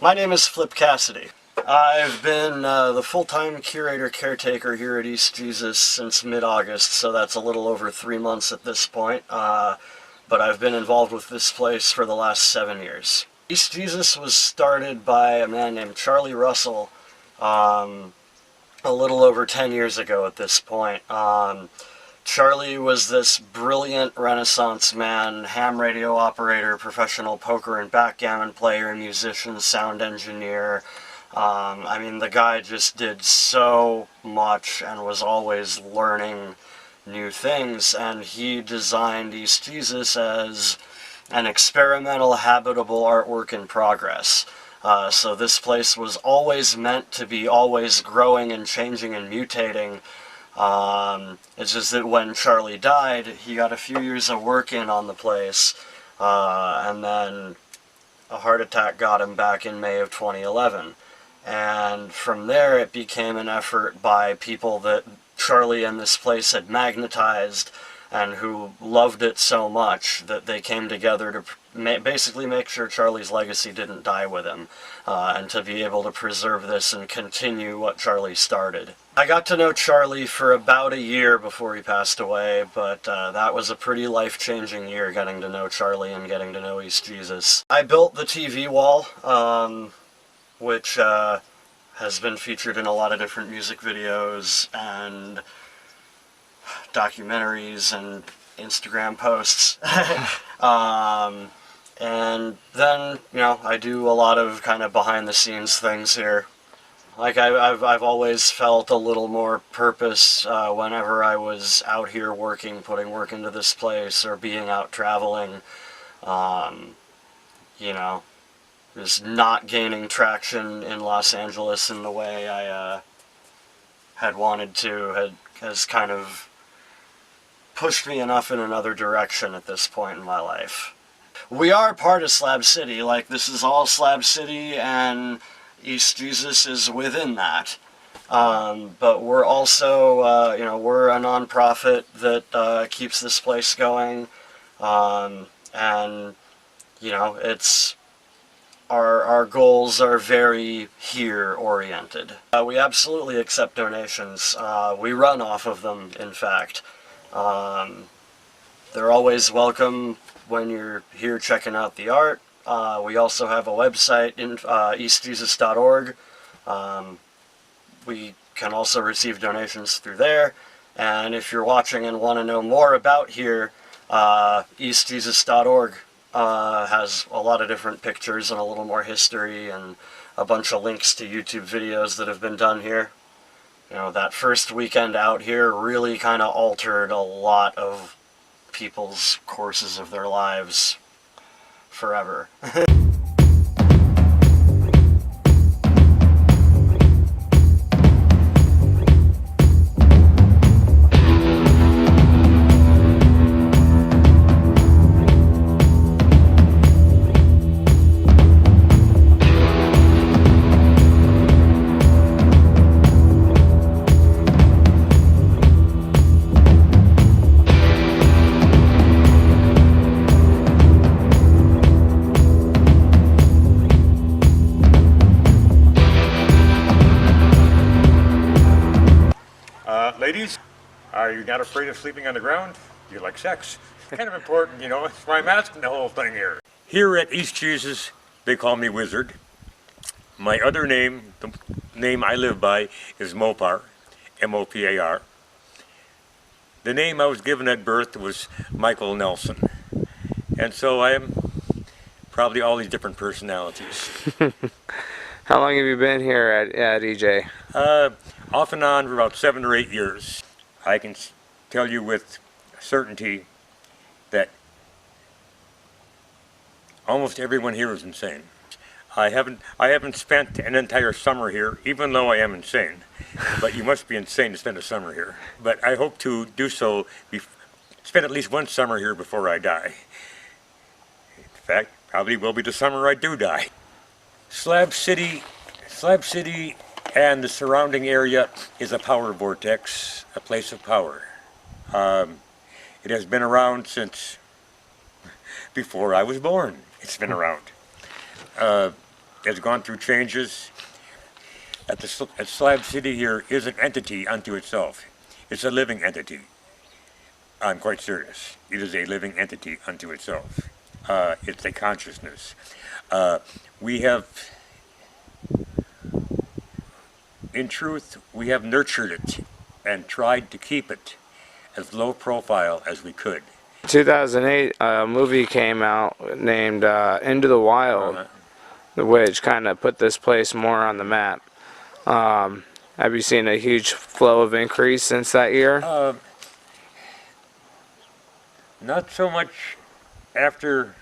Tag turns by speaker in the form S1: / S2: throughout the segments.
S1: My name is Flip Cassidy. I've been the full-time curator-caretaker here at East Jesus since mid-August, so that's a little over 3 months at this point, but I've been involved with this place for the last 7 years. East Jesus was started by a man named Charlie Russell a little over 10 years ago at this point. Charlie was this brilliant Renaissance man, ham radio operator, professional poker and backgammon player, musician, sound engineer. I mean, the guy just did so much and was always learning new things, and he designed East Jesus as an experimental, habitable artwork in progress. So this place was always meant to be always growing and changing and mutating. It's just that when Charlie died, he got a few years of work in on the place, and then a heart attack got him back in May of 2011. And from there it became an effort by people that Charlie and this place had magnetized and who loved it so much that they came together to basically make sure Charlie's legacy didn't die with him, and to be able to preserve this and continue what Charlie started. I got to know Charlie for about a year before he passed away, but that was a pretty life-changing year, getting to know Charlie and getting to know East Jesus. I built the TV wall, which has been featured in a lot of different music videos and documentaries and Instagram posts. And then, you know, I do a lot of kind of behind-the-scenes things here. Like, I've always felt a little more purpose whenever I was out here working, putting work into this place, or being out traveling. You know, just not gaining traction in Los Angeles in the way I had wanted to has kind of pushed me enough in another direction at this point in my life. We are part of Slab City. Like, this is all Slab City, and East Jesus is within that. But we're also, you know, we're a non-profit that keeps this place going, and, you know, it's our goals are very here-oriented. We absolutely accept donations. We run off of them, in fact. They're always welcome when you're here checking out the art. We also have a website, eastjesus.org. We can also receive donations through there. And if you're watching and want to know more about here, eastjesus.org has a lot of different pictures and a little more history and a bunch of links to YouTube videos that have been done here. You know, that first weekend out here really kind of altered a lot of people's courses of their lives forever.
S2: Ladies, are you not afraid of sleeping on the ground? Do you like sex? It's kind of important, you know, that's why I'm asking the whole thing here. Here at East Jesus, they call me Wizard. My other name, the name I live by, is Mopar, M-O-P-A-R. The name I was given at birth was Michael Nelson. And so I am probably all these different personalities.
S3: How long have you been here at EJ?
S2: Off and on for about 7 or 8 years. I can tell you with certainty that almost everyone here is insane. I haven't spent an entire summer here, even though I am insane. But you must be insane to spend a summer here. But I hope to do so, spend at least one summer here before I die. In fact, probably will be the summer I do die. Slab City and the surrounding area is a power vortex, a place of power. It has been around since before I was born. It's been around. has gone through changes. At Slab City here is an entity unto itself. It's a living entity. I'm quite serious. It is a living entity unto itself. It's a consciousness. We have, in truth, we have nurtured it and tried to keep it as low profile as we could.
S3: 2008, a movie came out named Into the Wild, which kind of put this place more on the map. Have you seen a huge flow of increase since that year?
S2: Not so much after,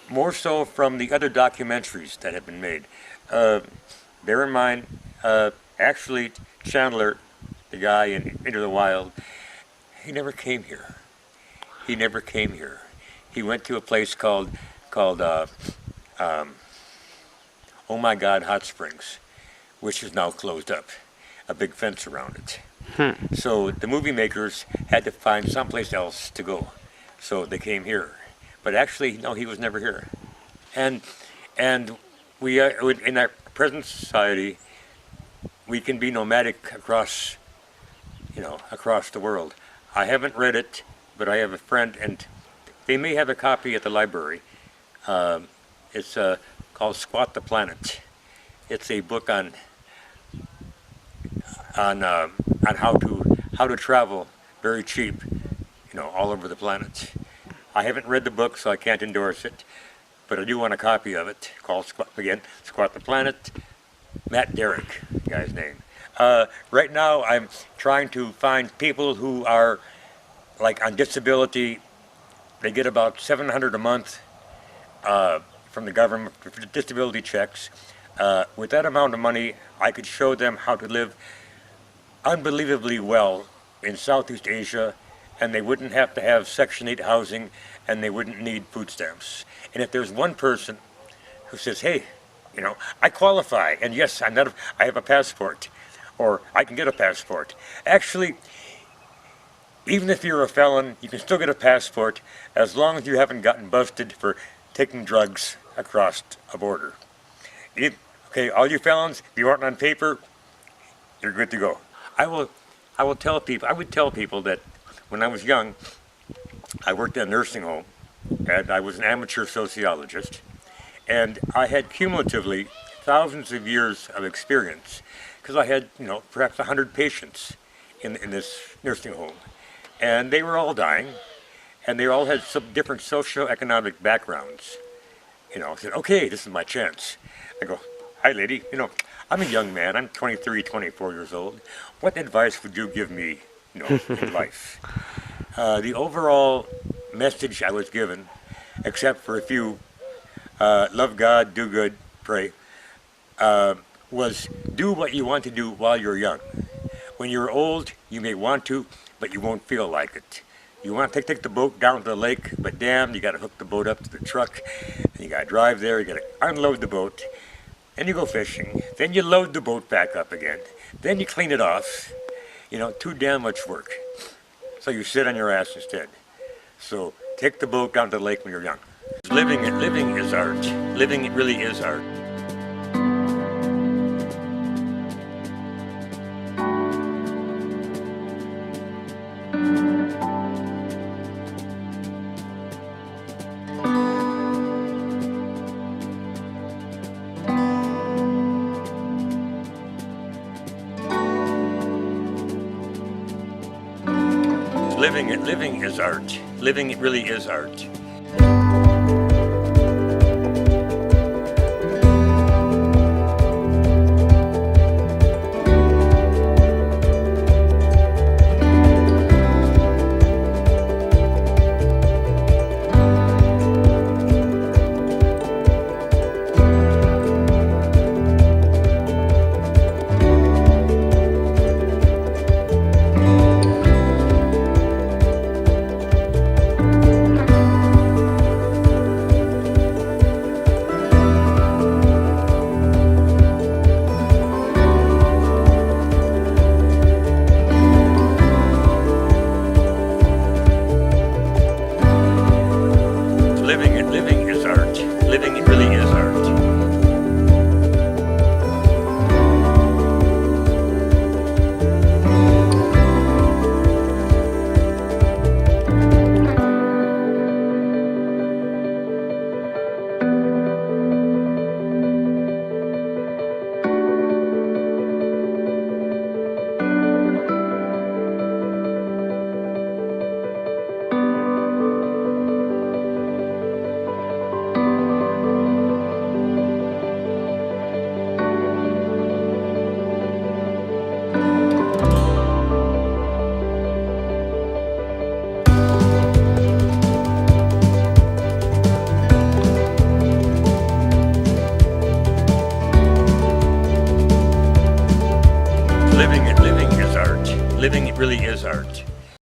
S2: more so from the other documentaries that have been made. Bear in mind, actually Chandler, the guy in Into the Wild, he never came here. He never came here. He went to a place called Oh My God Hot Springs, which is now closed up. A big fence around it. So the movie makers had to find someplace else to go. So they came here. But actually, no, he was never here. And we are, in our present society, we can be nomadic across, across the world. I haven't read it, but I have a friend, and they may have a copy at the library. It's called Squat the Planet. It's a book on how to travel very cheap, all over the planet. I haven't read the book, so I can't endorse it, but I do want a copy of it. Called Squat the Planet. Matt Derrick, the guy's name. Right now, I'm trying to find people who are like on disability. They get about $700 a month from the government for disability checks. With that amount of money, I could show them how to live unbelievably well in Southeast Asia, and they wouldn't have to have Section 8 housing, and they wouldn't need food stamps. And if there's one person who says, hey, I qualify, and yes, I have a passport, or I can get a passport. Actually, even if you're a felon, you can still get a passport as long as you haven't gotten busted for taking drugs across a border. Okay, all you felons, if you aren't on paper, you're good to go. I would tell people that when I was young, I worked at a nursing home, and I was an amateur sociologist, and I had cumulatively thousands of years of experience, because I had, perhaps 100 patients in this nursing home, and they were all dying, and they all had some different socioeconomic backgrounds. I said, okay, this is my chance. I go, hi lady, I'm a young man, I'm 23, 24 years old. What advice would you give me, in life? The overall message I was given, except for a few, love God, do good, pray, was do what you want to do while you're young. When you're old, you may want to, but you won't feel like it. You want to take the boat down to the lake, but damn, you got to hook the boat up to the truck, and you got to drive there, you got to unload the boat, then you go fishing, then you load the boat back up again, then you clean it off. Too damn much work. So you sit on your ass instead. So take the boat down to the lake when you're young. Living is art. Living really is art. Living is art. Living really is art. really is art.